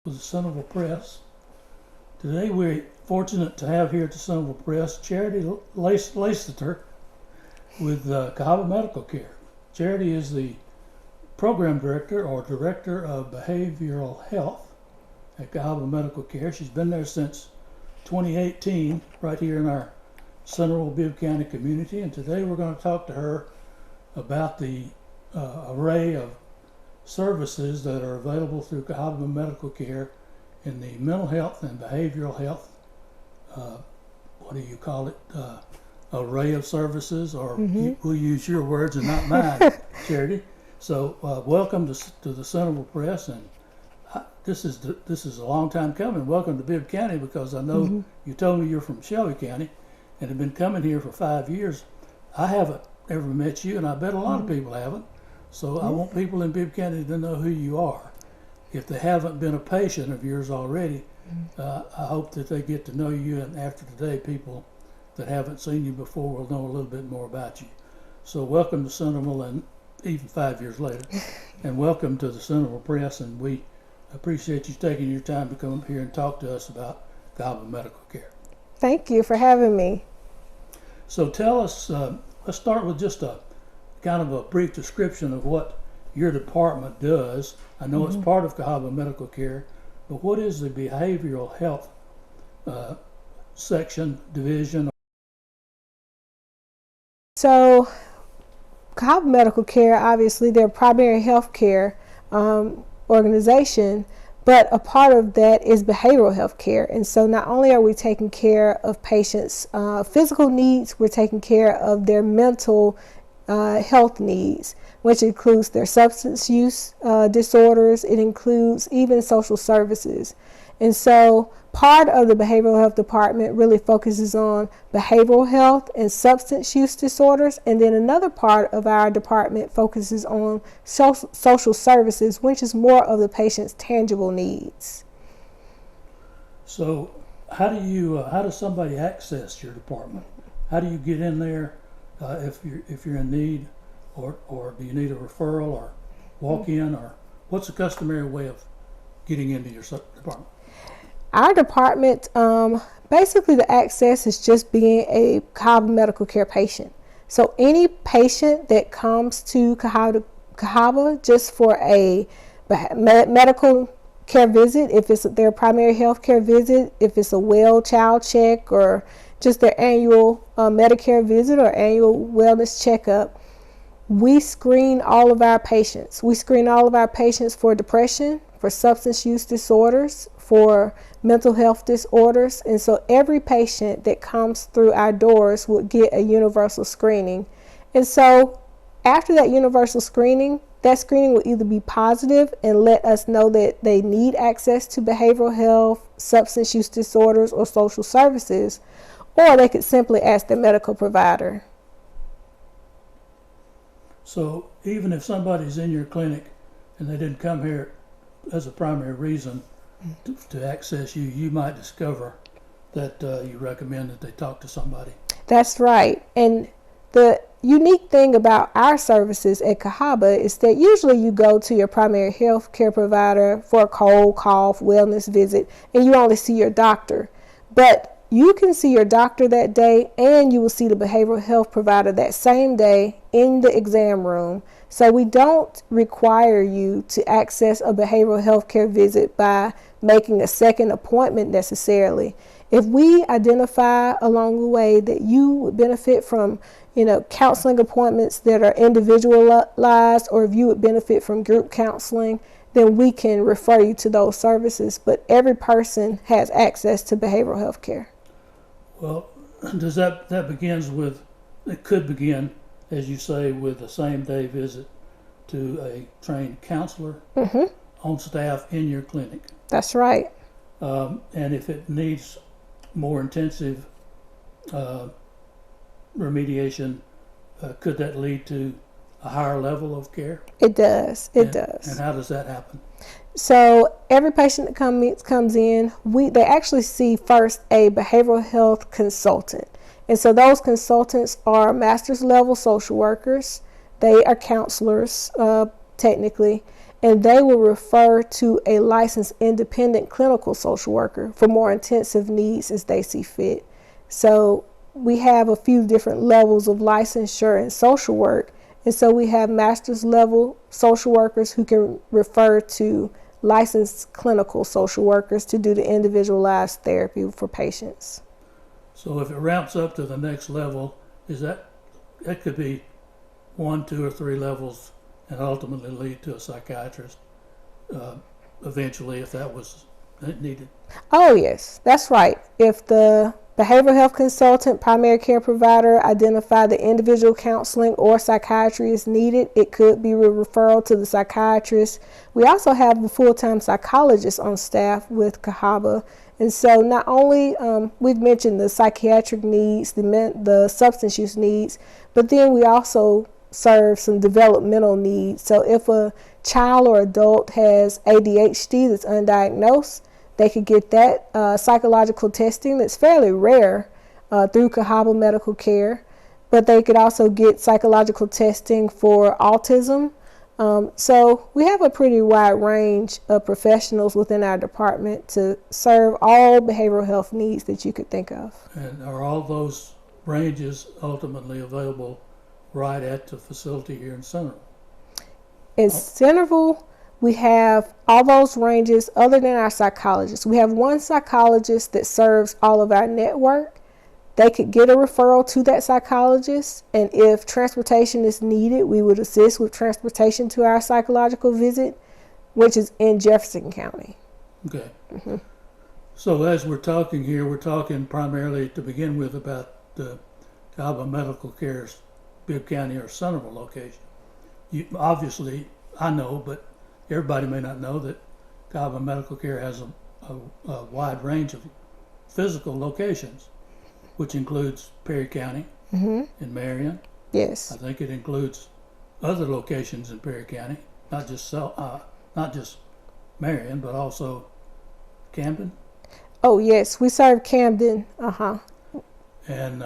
With the Centreville Press. Today we're fortunate to have here at the Centreville Press Charity Lasiter with Cahaba Medical Care. Charity is the program director or director of behavioral health at Cahaba Medical Care. She's been there since 2018 right here in our Centreville Bibb County community, and today we're going to talk to her about the array of services that are available through Cahaba Medical Care in the mental health and behavioral health, what do you call it, array of services, or we'll use your words and not mine, Charity. So welcome to the Centreville Press, and this is a long time coming. Welcome to Bibb County, because I know you told me you're from Shelby County and have been coming here for 5 years. I haven't ever met you, and I bet a lot of people haven't. So I want people in Bibb County to know who you are. If they haven't been a patient of yours already, I hope that they get to know you, and after today, people that haven't seen you before will know a little bit more about you. So welcome to Centreville, and even 5 years later, and welcome to the Centreville Press, and we appreciate you taking your time to come up here and talk to us about Cahaba Medical Care. Thank you for having me. So tell us, let's start with just a kind of a brief description of what your department does. I know it's part of Cahaba Medical Care, but what is the behavioral health section, division? So, Cahaba Medical Care, obviously, they're a primary health care organization, but a part of that is behavioral health care. And so not only are we taking care of patients' physical needs, we're taking care of their mental health needs, which includes their substance use disorders. It includes even social services. And so part of the behavioral health department really focuses on behavioral health and substance use disorders. And then another part of our department focuses on social services, which is more of the patient's tangible needs. So how does somebody access your department? How do you get in there? If you're in need, or do you need a referral or walk in, or what's the customary way of getting into your department? Our department, basically the access is just being a Cahaba Medical Care patient. So any patient that comes to Cahaba just for a medical care visit, if it's their primary health care visit, if it's a well child check, or just their annual Medicare visit or annual wellness checkup, we screen all of our patients. We screen all of our patients for depression, for substance use disorders, for mental health disorders. And so every patient that comes through our doors will get a universal screening. And so after that universal screening, that screening will either be positive and let us know that they need access to behavioral health, substance use disorders, or social services, or they could simply ask their medical provider. So even if somebody's in your clinic and they didn't come here as a primary reason to access you, you might discover that you recommend that they talk to somebody. That's right. And the unique thing about our services at Cahaba is that usually you go to your primary health care provider for a cold, cough, wellness visit, and you only see your doctor. But you can see your doctor that day, and you will see the behavioral health provider that same day in the exam room. So we don't require you to access a behavioral health care visit by making a second appointment necessarily. If we identify along the way that you would benefit from, counseling appointments that are individualized, or if you would benefit from group counseling, then we can refer you to those services. But every person has access to behavioral health care. Well, does that begins with, it could begin, as you say, with a same-day visit to a trained counselor on staff in your clinic. That's right. And if it needs more intensive remediation, could that lead to a higher level of care? It does. It does. And how does that happen? So every patient that comes in, they actually see first a behavioral health consultant. And so those consultants are master's level social workers. They are counselors, technically. and they will refer to a licensed independent clinical social worker for more intensive needs as they see fit. So we have a few different levels of licensure in social work, and so we have master's level social workers who can refer to licensed clinical social workers to do the individualized therapy for patients. So if it ramps up to the next level, that could be 1, 2, or 3 levels and ultimately lead to a psychiatrist eventually if that was needed. Oh yes, that's right. If the behavioral health consultant, primary care provider identify the individual counseling or psychiatry is needed, it could be a referral to the psychiatrist. We also have the full-time psychologist on staff with Cahaba. And so not only we've mentioned the psychiatric needs, the substance use needs, but then we also serve some developmental needs. So if a child or adult has ADHD that's undiagnosed, they could get that psychological testing that's fairly rare through Cahaba Medical Care, but they could also get psychological testing for autism. So we have a pretty wide range of professionals within our department to serve all behavioral health needs that you could think of. And are all those ranges ultimately available right at the facility here in Centreville? In Centreville, we have all those ranges other than our psychologist. We have one psychologist that serves all of our network. They could get a referral to that psychologist, and if transportation is needed, we would assist with transportation to our psychological visit, which is in Jefferson County. Okay. Mm-hmm. So as we're talking here, we're talking primarily to begin with about the Cahaba Medical Care's Bibb County or Centreville location. Obviously, I know, but everybody may not know that Cahaba Medical Care has a wide range of physical locations, which includes Perry County and Marion. Yes. I think it includes other locations in Perry County, not just Marion, but also Camden. Oh yes, we serve Camden. And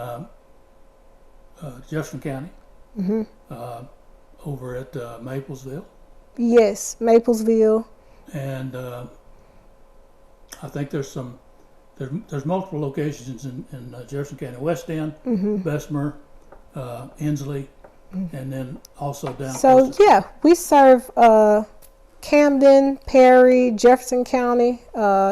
Jefferson County. Over at Maplesville. Yes, Maplesville. And I think there's multiple locations in Jefferson County, West End, Bessemer, Inslee, and then also down. So yeah, we serve Camden, Perry, Jefferson County,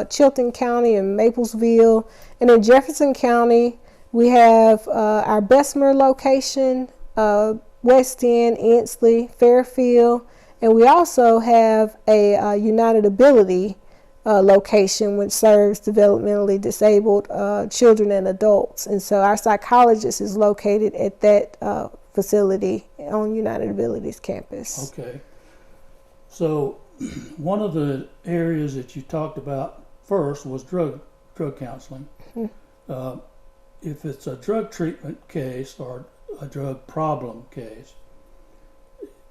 Chilton County, and Maplesville. And in Jefferson County, we have our Bessemer location, West End, Inslee, Fairfield, and we also have a United Ability location which serves developmentally disabled children and adults. And so our psychologist is located at that facility on United Ability's campus. Okay. So one of the areas that you talked about first was drug counseling. If it's a drug treatment case or a drug problem case,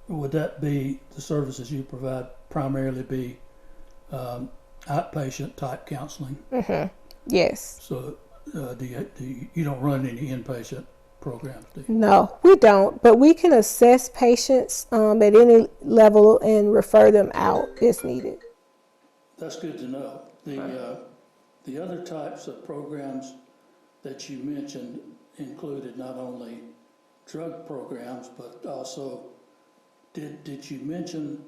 would that be the services you provide primarily be outpatient type counseling? Yes. So you don't run any inpatient programs, do you? No, we don't, but we can assess patients at any level and refer them out as needed. That's good to know. The other types of programs that you mentioned included not only drug programs, but also did you mention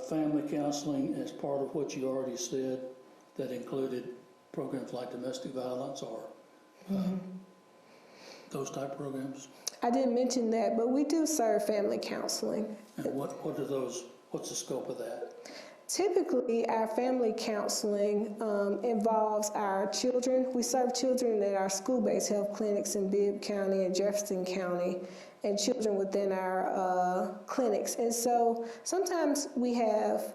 family counseling as part of what you already said that included programs like domestic violence or those type programs? I didn't mention that, but we do serve family counseling. And what are those? What's the scope of that? Typically, our family counseling involves our children. We serve children at our school-based health clinics in Bibb County and Jefferson County, and children within our clinics. And so sometimes we have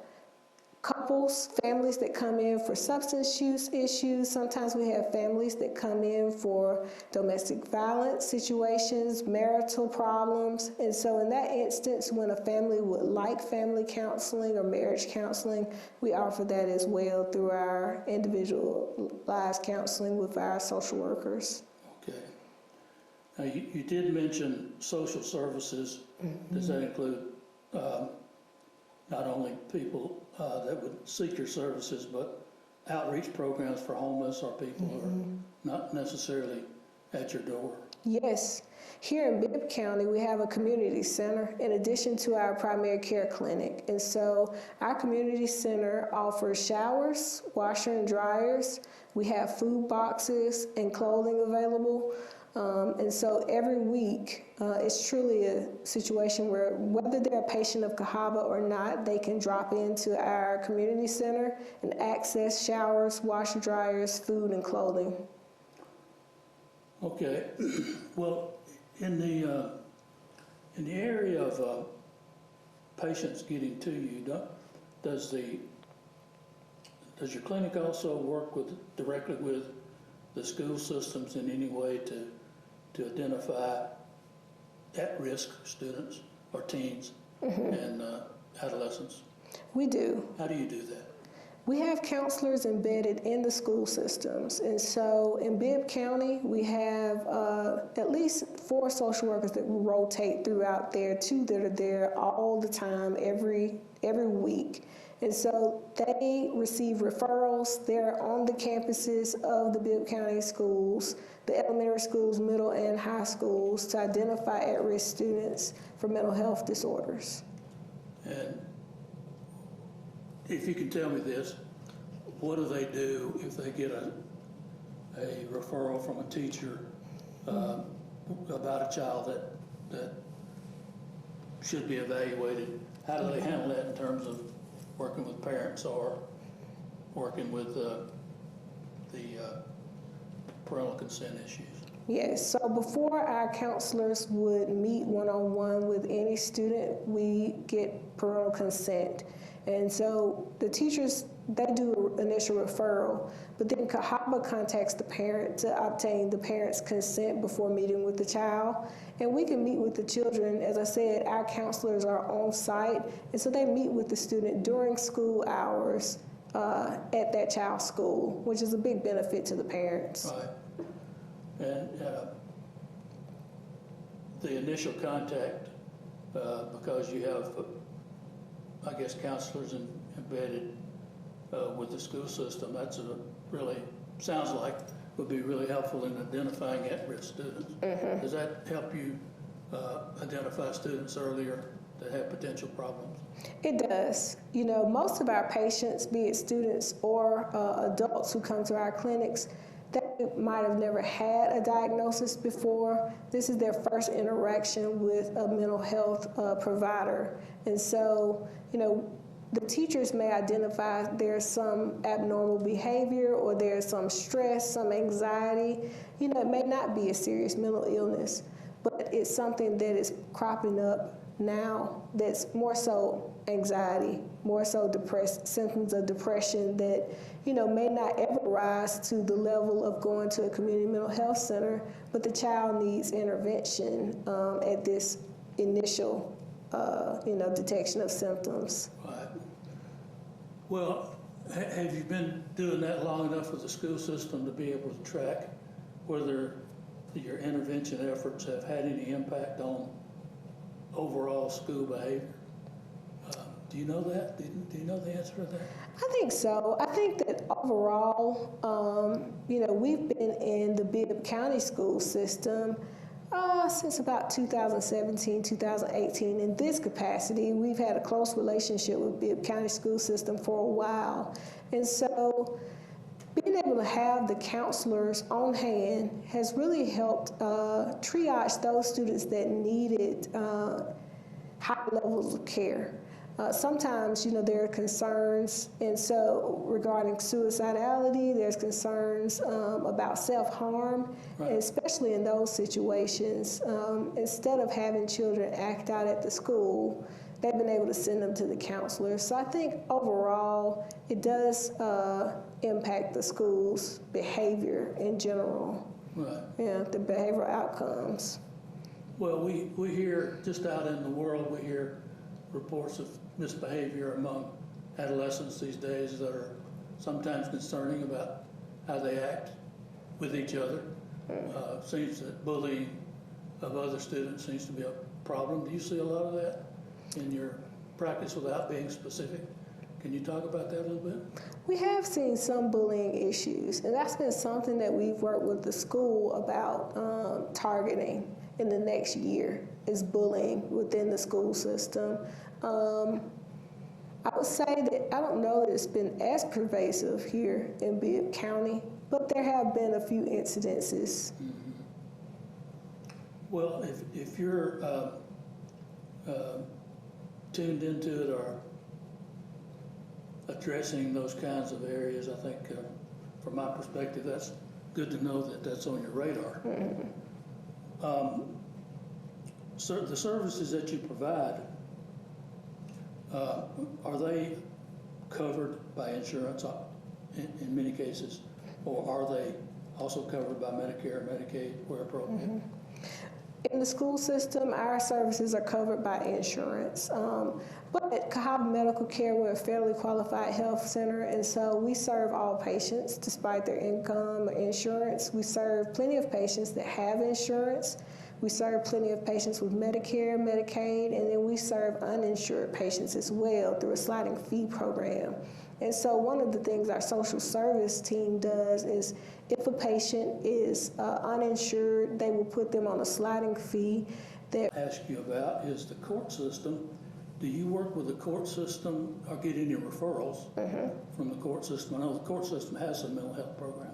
couples, families that come in for substance use issues. Sometimes we have families that come in for domestic violence situations, marital problems. And so in that instance, when a family would like family counseling or marriage counseling, we offer that as well through our individualized counseling with our social workers. Okay. Now you did mention social services. Does that include not only people that would seek your services, but outreach programs for homeless or people who are not necessarily at your door. Yes. Here in Bibb County, we have a community center in addition to our primary care clinic. And so our community center offers showers, washer and dryers. We have food boxes and clothing available. And so every week, it's truly a situation where whether they're a patient of Cahaba or not, they can drop into our community center and access showers, washer dryers, food, and clothing. Okay. Well, in the area of patients getting to you, does your clinic also work directly with the school systems in any way to identify at-risk students or teens and adolescents? We do. How do you do that? We have counselors embedded in the school systems. And so in Bibb County, we have at least 4 social workers that will rotate throughout there, 2 that are there all the time, every week. And so they receive referrals. They're on the campuses of the Bibb County schools, the elementary schools, middle and high schools, to identify at-risk students for mental health disorders. And if you can tell me this, what do they do if they get a referral from a teacher about a child that should be evaluated? How do they handle that in terms of working with parents or working with the parental consent issues? Yes, so before our counselors would meet one-on-one with any student, we get parental consent. And so the teachers, they do an initial referral, but then Cahaba contacts the parent to obtain the parent's consent before meeting with the child. And we can meet with the children. As I said, our counselors are on site, and so they meet with the student during school hours at that child's school, which is a big benefit to the parents. Right. And the initial contact, because you have, I guess, counselors embedded with the school system, that's really, sounds like, would be really helpful in identifying at-risk students. Does that help you identify students earlier that have potential problems? It does. You know, most of our patients, be it students or adults who come to our clinics, they might have never had a diagnosis before. This is their first interaction with a mental health provider. And so, you know, the teachers may identify there's some abnormal behavior or there's some stress, some anxiety. You know, it may not be a serious mental illness, but it's something that is cropping up now that's more so anxiety, more so symptoms of depression that, you know, may not ever rise to the level of going to a community mental health center, but the child needs intervention at this initial, detection of symptoms. Right. Well, have you been doing that long enough with the school system to be able to track whether your intervention efforts have had any impact on overall school behavior? Do you know that? Do you know the answer to that? I think so. I think that overall, we've been in the Bibb County school system since about 2017, 2018. In this capacity, we've had a close relationship with Bibb County school system for a while. And so being able to have the counselors on hand has really helped triage those students that needed high levels of care. Sometimes, there are concerns, and so regarding suicidality, there's concerns about self-harm, right. Especially in those situations. Instead of having children act out at the school, they've been able to send them to the counselors. So I think overall, it does impact the school's behavior in general. Right. Yeah, the behavioral outcomes. Well, we hear, just out in the world, we hear reports of misbehavior among adolescents these days that are sometimes concerning about how they act with each other. Seems that bullying of other students seems to be a problem. Do you see a lot of that in your practice without being specific. Can you talk about that a little bit? We have seen some bullying issues, and that's been something that we've worked with the school about targeting in the next year, is bullying within the school system. I would say that I don't know that it's been as pervasive here in Bibb County, but there have been a few incidences. Mm-hmm. Well, if you're tuned into it or addressing those kinds of areas, I think from my perspective, that's good to know that that's on your radar. Mm-hmm. So the services that you provide, are they covered by insurance in many cases, or are they also covered by Medicare, Medicaid, where appropriate? Mm-hmm. In the school system, our services are covered by insurance. But at Cahaba Medical Care, we're a fairly qualified health center, and so we serve all patients despite their income or insurance. We serve plenty of patients that have insurance. We serve plenty of patients with Medicare, Medicaid, and then we serve uninsured patients as well through a sliding fee program. And so one of the things our social service team does is if a patient is uninsured, they will put them on a sliding fee. That ask you about is the court system. Do you work with the court system or get any referrals from the court system? I know the court system has a mental health program.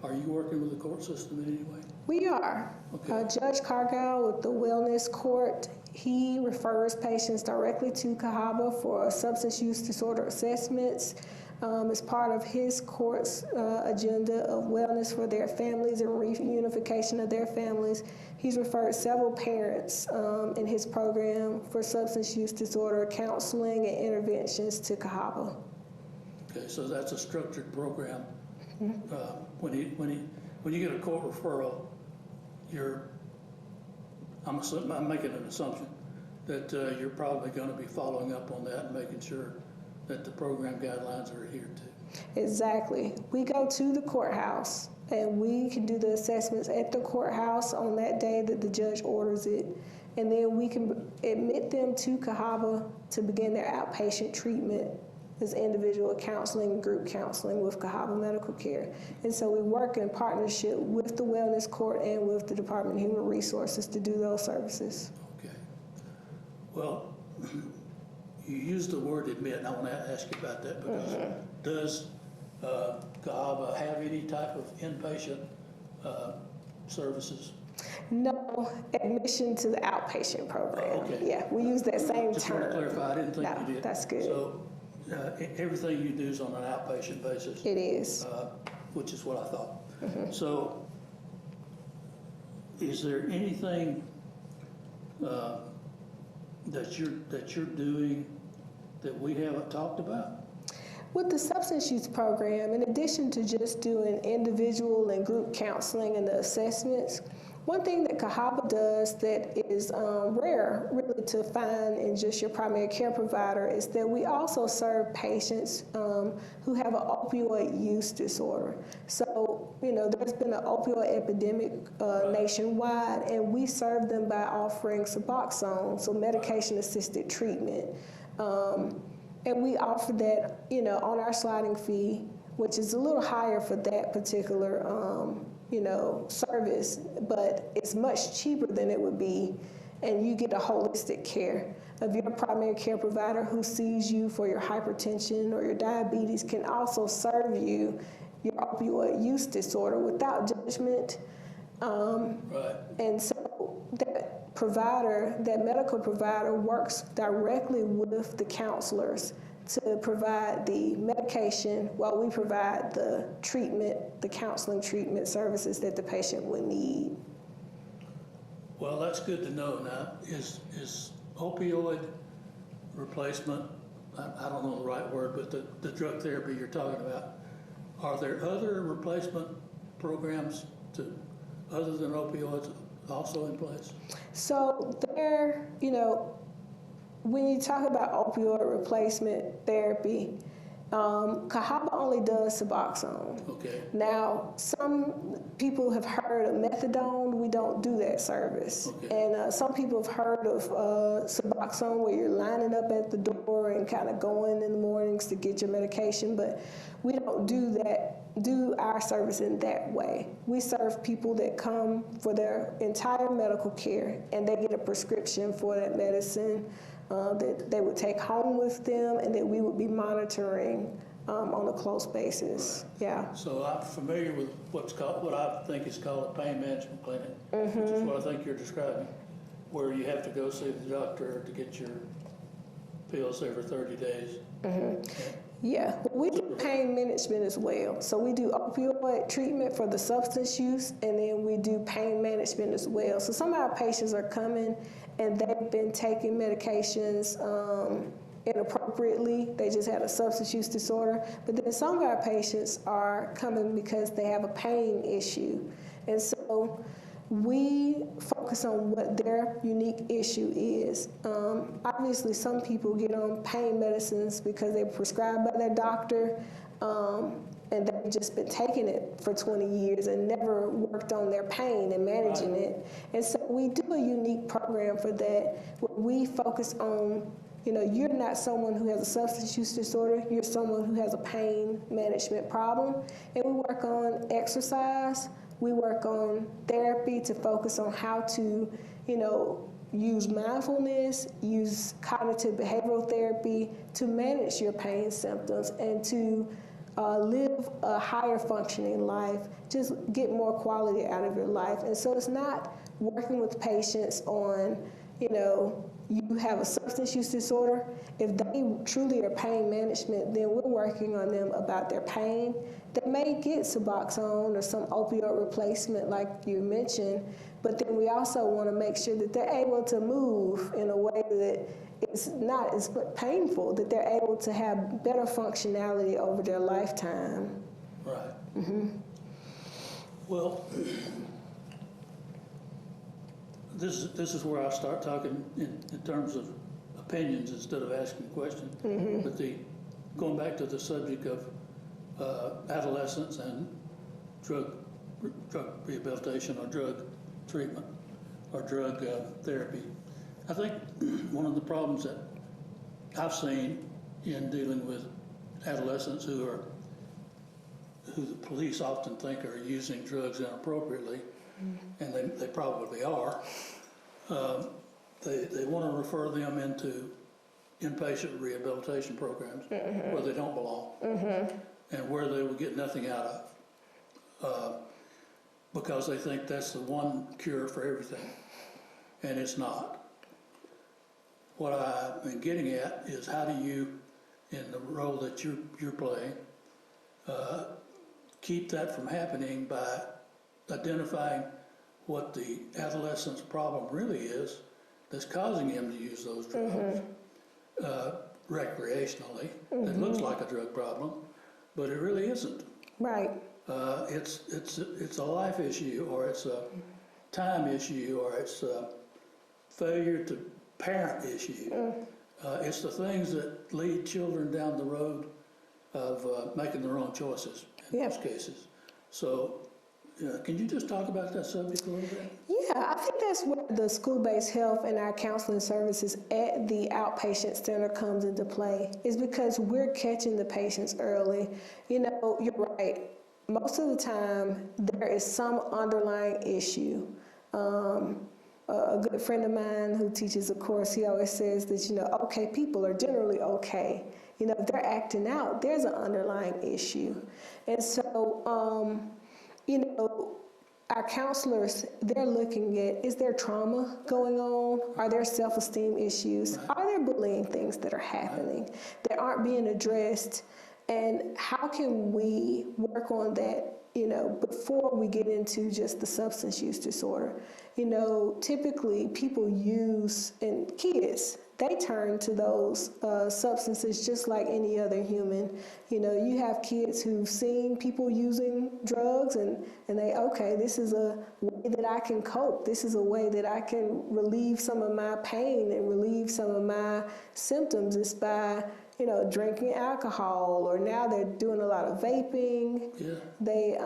Are you working with the court system in any way? We are. Okay. Judge Cargill with the Wellness Court, he refers patients directly to Cahaba for substance use disorder assessments. As part of his court's agenda of wellness for their families and reunification of their families, he's referred several parents in his program for substance use disorder counseling and interventions to Cahaba. Okay, so that's a structured program. When you get a court referral, I'm making an assumption that you're probably going to be following up on that and making sure that the program guidelines are adhered to. Exactly. We go to the courthouse and we can do the assessments at the courthouse on that day that the judge orders it. And then we can admit them to Cahaba to begin their outpatient treatment as individual counseling, group counseling with Cahaba Medical Care. And so we work in partnership with the Wellness Court and with the Department of Human Resources to do those services. Okay. Well, you used the word admit, and I want to ask you about that because does Cahaba have any type of inpatient services? No, admission to the outpatient program. Okay. Yeah, we use that same Just term. want to clarify, I didn't think you did. That's good. So everything you do is on an outpatient basis. It is. Which is what I thought. So is there anything that you're doing that we haven't talked about? With the substance use program, in addition to just doing individual and group counseling and the assessments, one thing that Cahaba does that is rare really to find in just your primary care provider is that we also serve patients who have an opioid use disorder. So, there's been an opioid epidemic nationwide, and we serve them by offering Suboxone, so medication-assisted treatment. And we offer that, on our sliding fee, which is a little higher for that particular, service, but it's much cheaper than it would be, and you get a holistic care of your primary care provider who sees you for your hypertension or your diabetes can also serve you your opioid use disorder without judgment. And so that medical provider works directly with the counselors to provide the medication while we provide the treatment, the counseling treatment services that the patient would need. Well, that's good to know. Now, is opioid replacement, I don't know the right word, but the drug therapy you're talking about, are there other replacement programs other than opioids also in place? So when you talk about opioid replacement therapy, Cahaba only does Suboxone. Okay. Now, some people have heard of methadone. We don't do that service. Okay. And some people have heard of Suboxone, where you're lining up at the door and kind of going in the mornings to get your medication. But we don't do our service in that way. We serve people that come for their entire medical care, and they get a prescription for that medicine that they would take home with them, and that we would be monitoring on a close basis. Right. Yeah. So I'm familiar with what I think is called a pain management clinic, which is what I think you're describing, where you have to go see the doctor to get your pills every 30 days. Yeah, we do pain management as well. So we do opioid treatment for the substance use, and then we do pain management as well. So some of our patients are coming and they've been taking medications inappropriately. They just had a substance use disorder. But then some of our patients are coming because they have a pain issue. And so we focus on what their unique issue is. Obviously, some people get on pain medicines because they're prescribed by their doctor, and they've just been taking it for 20 years and never worked on their pain and managing it. And so we do a unique program for that, where we focus on, you're not someone who has a substance use disorder, you're someone who has a pain management problem. And we work on exercise. We work on therapy to focus on how to, use mindfulness, use cognitive behavioral therapy to manage your pain symptoms and to live a higher functioning life, just get more quality out of your life. And so it's not working with patients on, you have a substance use disorder. If they truly are pain management, then we're working on them about their pain. They may get Suboxone or some opioid replacement like you mentioned, but then we also want to make sure that they're able to move in a way that it's not as painful, that they're able to have better functionality over their lifetime. Right. Well, this is where I start talking in terms of opinions instead of asking questions. But going back to the subject of adolescents and drug rehabilitation or drug treatment or drug therapy, I think one of the problems that I've seen in dealing with adolescents who the police often think are using drugs inappropriately, and they probably are, they want to refer them into inpatient rehabilitation programs where they don't belong and where they will get nothing out of, because they think that's the one cure for everything, and it's not. What I've been getting at is, how do you, in the role that you're playing, keep that from happening by identifying what the adolescent's problem really is that's causing him to use those drugs recreationally. It looks like a drug problem, but it really isn't. Right. It's a life issue, or it's a time issue, or it's a failure to parent issue. It's the things that lead children down the road of making the wrong choices in most cases. So, can you just talk about that subject a little bit? Yeah, I think that's where the school-based health and our counseling services at the outpatient center comes into play, is because we're catching the patients early. You're right. Most of the time, there is some underlying issue. A good friend of mine who teaches a course, he always says that, okay people are generally okay. If they're acting out, there's an underlying issue. And so, our counselors, they're looking at, is there trauma going on? Are there self-esteem issues? Are there bullying things that are happening that aren't being addressed? And how can we work on that, before we get into just the substance use disorder? Typically people use, and kids, they turn to those substances just like any other human. You have kids who've seen people using drugs and okay, this is a way that I can cope. This is a way that I can relieve some of my pain and relieve some of my symptoms, is by drinking alcohol, or now they're doing a lot of vaping. Yeah. They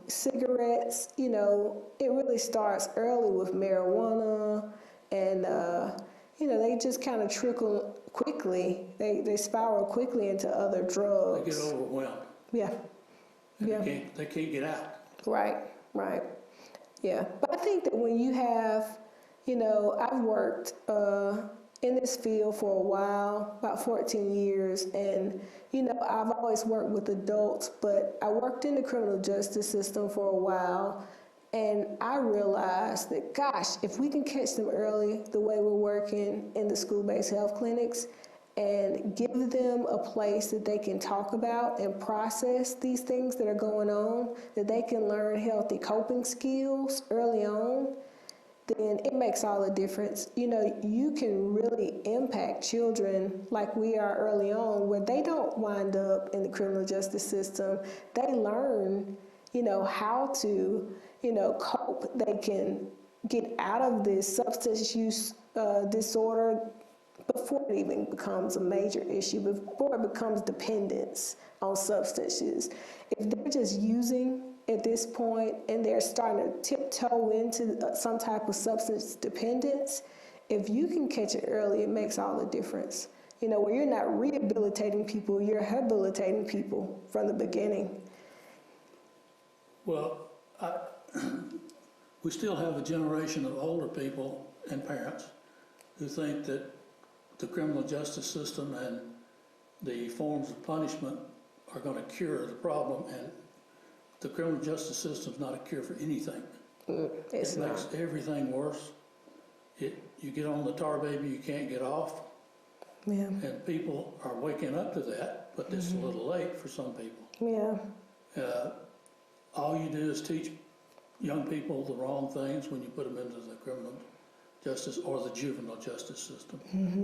cigarettes. It really starts early with marijuana, and they just kind of trickle quickly. They spiral quickly into other drugs. They get overwhelmed. Yeah. And Yeah. They can't get out. Right. Yeah. But I think that when you have, I've worked in this field for a while, about 14 years, and, I've always worked with adults, but I worked in the criminal justice system for a while, and I realized that, gosh, if we can catch them early the way we're working in the school-based health clinics, and give them a place that they can talk about and process these things that are going on, that they can learn healthy coping skills early on, then it makes all the difference. You can really impact children like we are early on, where they don't wind up in the criminal justice system. They learn, how to, cope. They can get out of this substance use disorder before it even becomes a major issue, before it becomes dependence on substances. If they're just using at this point and they're starting to tiptoe into some type of substance dependence, if you can catch it early, it makes all the difference. Where you're not rehabilitating people, you're rehabilitating people from the beginning. Well, we still have a generation of older people and parents who think that the criminal justice system and the forms of punishment are going to cure the problem, and the criminal justice system is not a cure for anything. It makes everything worse. You get on the tar baby, you can't get off. Yeah. And people are waking up to that, but it's a little late for some people. Yeah. All you do is teach young people the wrong things when you put them into the criminal justice or the juvenile justice system.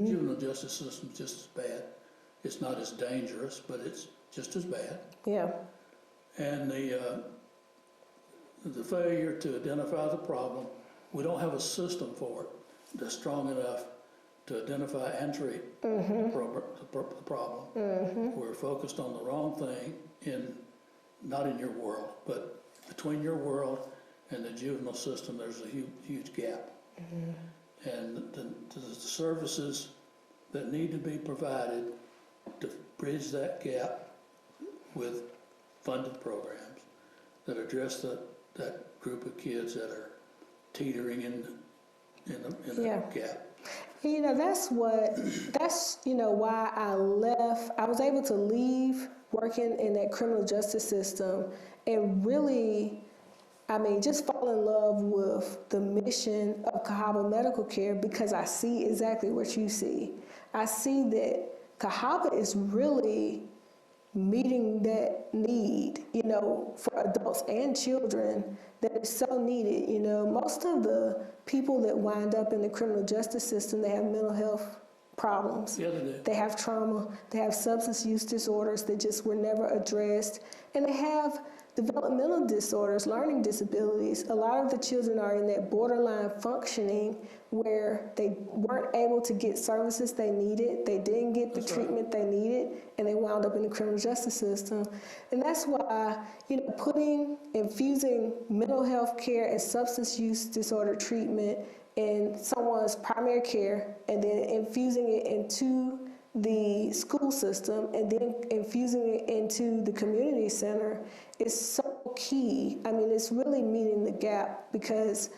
Juvenile justice system is just as bad. It's not as dangerous, but it's just as bad. Yeah. And the failure to identify the problem, we don't have a system for it that's strong enough to identify and treat the problem. We're focused on the wrong thing, not in your world, but between your world and the juvenile system, there's a huge gap. And the services that need to be provided to bridge that gap with funded programs that address that group of kids that are teetering in the gap. That's why I left. I was able to leave working in that criminal justice system and really, just fall in love with the mission of Cahaba Medical Care, because I see exactly what you see. I see that Cahaba is really meeting that need, for adults and children that is so needed. Most of the people that wind up in the criminal justice system, they have mental health problems. Yeah, they do. They have trauma. They have substance use disorders that just were never addressed. And they have developmental disorders, learning disabilities. A lot of the children are in that borderline functioning where they weren't able to get services they needed, they didn't get the treatment they needed, and they wound up in the criminal justice system. And that's why, infusing mental health care and substance use disorder treatment in someone's primary care, and then infusing it into the school system, and then infusing it into the community center is so key. It's really meeting the gap, because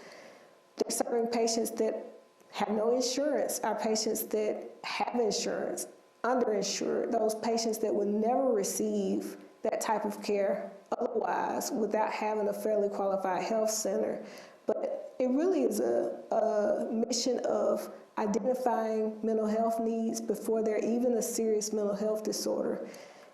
they're serving patients that have no insurance, our patients that have insurance, underinsured, those patients that would never receive that type of care otherwise without having a fairly qualified health center. But it really is a mission of identifying mental health needs before they're even a serious mental health disorder.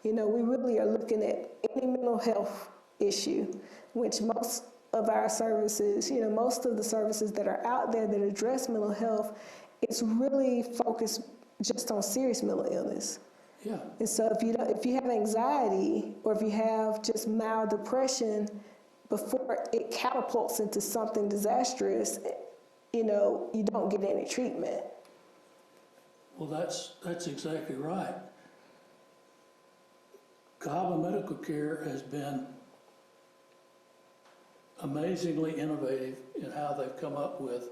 We really are looking at any mental health issue, which most of our services, most of the services that are out there that address mental health, it's really focused just on serious mental illness. Yeah. And so if you have anxiety, or if you have just mild depression, before it catapults into something disastrous, you don't get any treatment. Well, that's exactly right. Cahaba Medical Care has been amazingly innovative in how they've come up with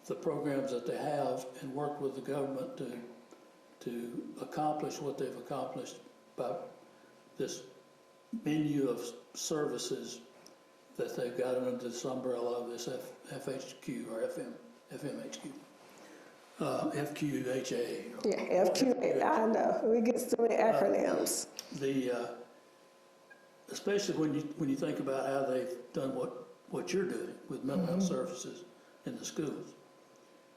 the programs that they have and worked with the government to accomplish what they've accomplished by this menu of services that they've got under this umbrella of this FHQ or FMHQ. FQHA. Yeah, FQA. I know. We get so many acronyms. Especially when you think about how they've done what you're doing with mental health services in the schools.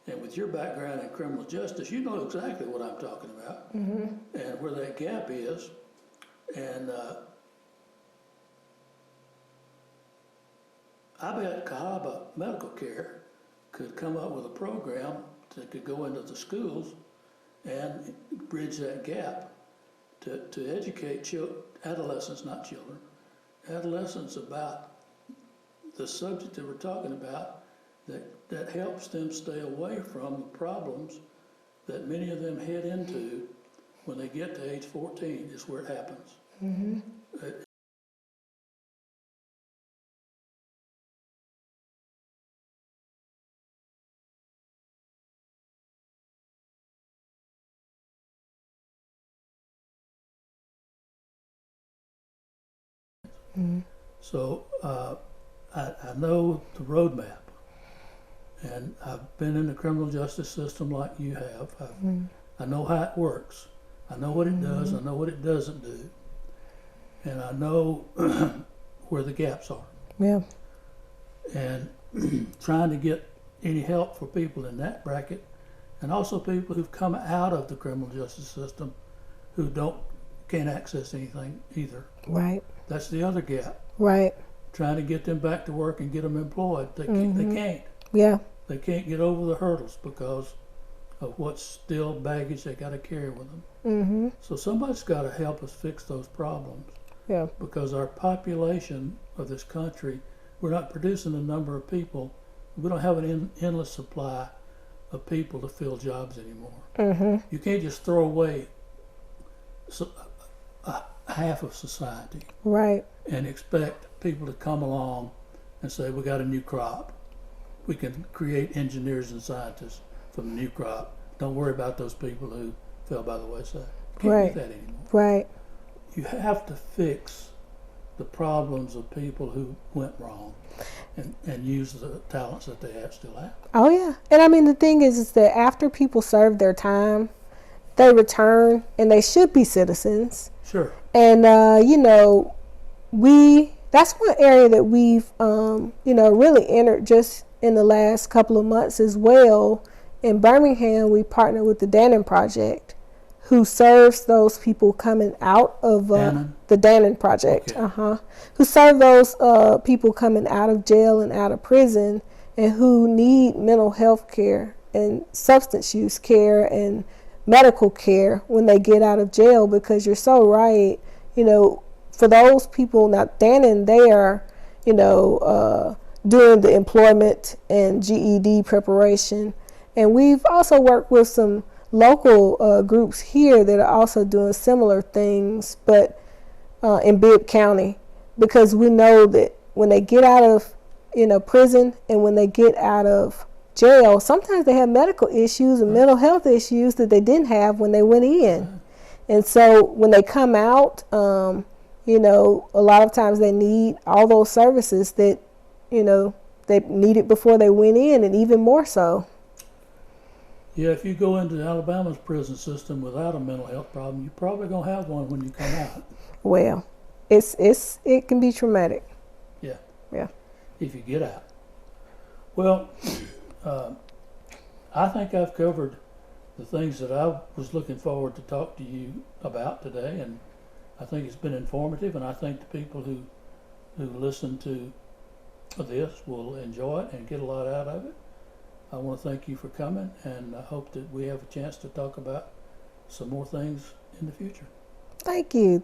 And with your background in criminal justice, you know exactly what I'm talking about and where that gap is. And I bet Cahaba Medical Care could come up with a program that could go into the schools and bridge that gap to educate adolescents, not children, adolescents about the subject that we're talking about that helps them stay away from the problems that many of them head into when they get to age 14 is where it happens. So I know the roadmap, and I've been in the criminal justice system like you have. I know how it works. I know what it does. I know what it doesn't do, and I know where the gaps are. Yeah. And trying to get any help for people in that bracket, and also people who've come out of the criminal justice system who can't access anything either. Right. That's the other gap. Right. Trying to get them back to work and get them employed. They can't. Yeah. They can't get over the hurdles because of what's still baggage they got to carry with them. So somebody's got to help us fix those problems. Yeah. Because our population of this country, we're not producing a number of people. We don't have an endless supply of people to fill jobs anymore. You can't just throw away half of society. Right. And expect people to come along and say, we got a new crop. We can create engineers and scientists from the new crop. Don't worry about those people who fell by the wayside. Can't do that anymore. Right. You have to fix the problems of people who went wrong and use the talents that they still have. Oh, yeah. And I mean, the thing is that after people serve their time, they return and they should be citizens. Sure. And, that's one area that we've, really entered just in the last couple of months as well. In Birmingham, we partnered with the Dannon Project, who serves those people coming out of the Dannon Project, who serve those people coming out of jail and out of prison and who need mental health care and substance use care and medical care when they get out of jail, because you're so right, for those people, now Dannon, they are, doing the employment and GED preparation. And we've also worked with some local groups here that are also doing similar things, but in Bibb County, because we know that when they get out of, prison and when they get out of jail, sometimes they have medical issues and mental health issues that they didn't have when they went in. And so when they come out, a lot of times they need all those services that, they needed before they went in, and even more so. Yeah, if you go into Alabama's prison system without a mental health problem, you're probably going to have one when you come out. Well, it can be traumatic. Yeah. Yeah. If you get out. Well, I think I've covered the things that I was looking forward to talk to you about today, and I think it's been informative, and I think the people who listen to this will enjoy it and get a lot out of it. I want to thank you for coming, and I hope that we have a chance to talk about some more things in the future. Thank you.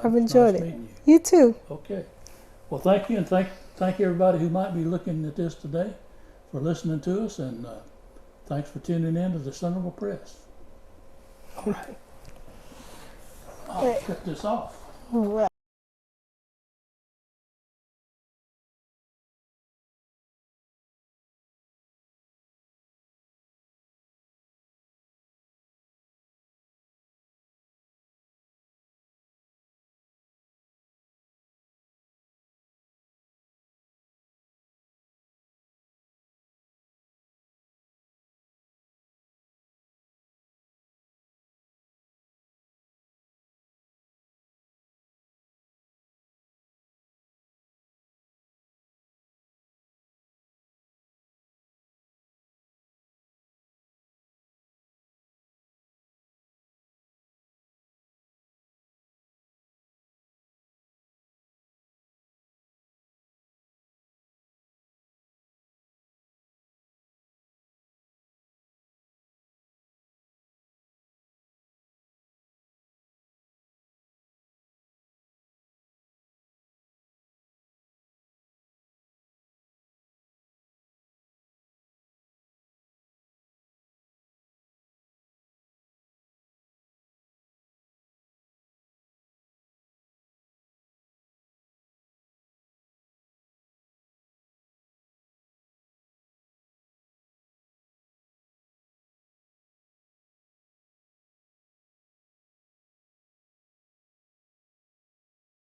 I've enjoyed it. Meeting you. You too. Okay. Well, thank you, and thank everybody who might be looking at this today for listening to us, and thanks for tuning in to the Centreville Press. All right. I'll cut this off. Right.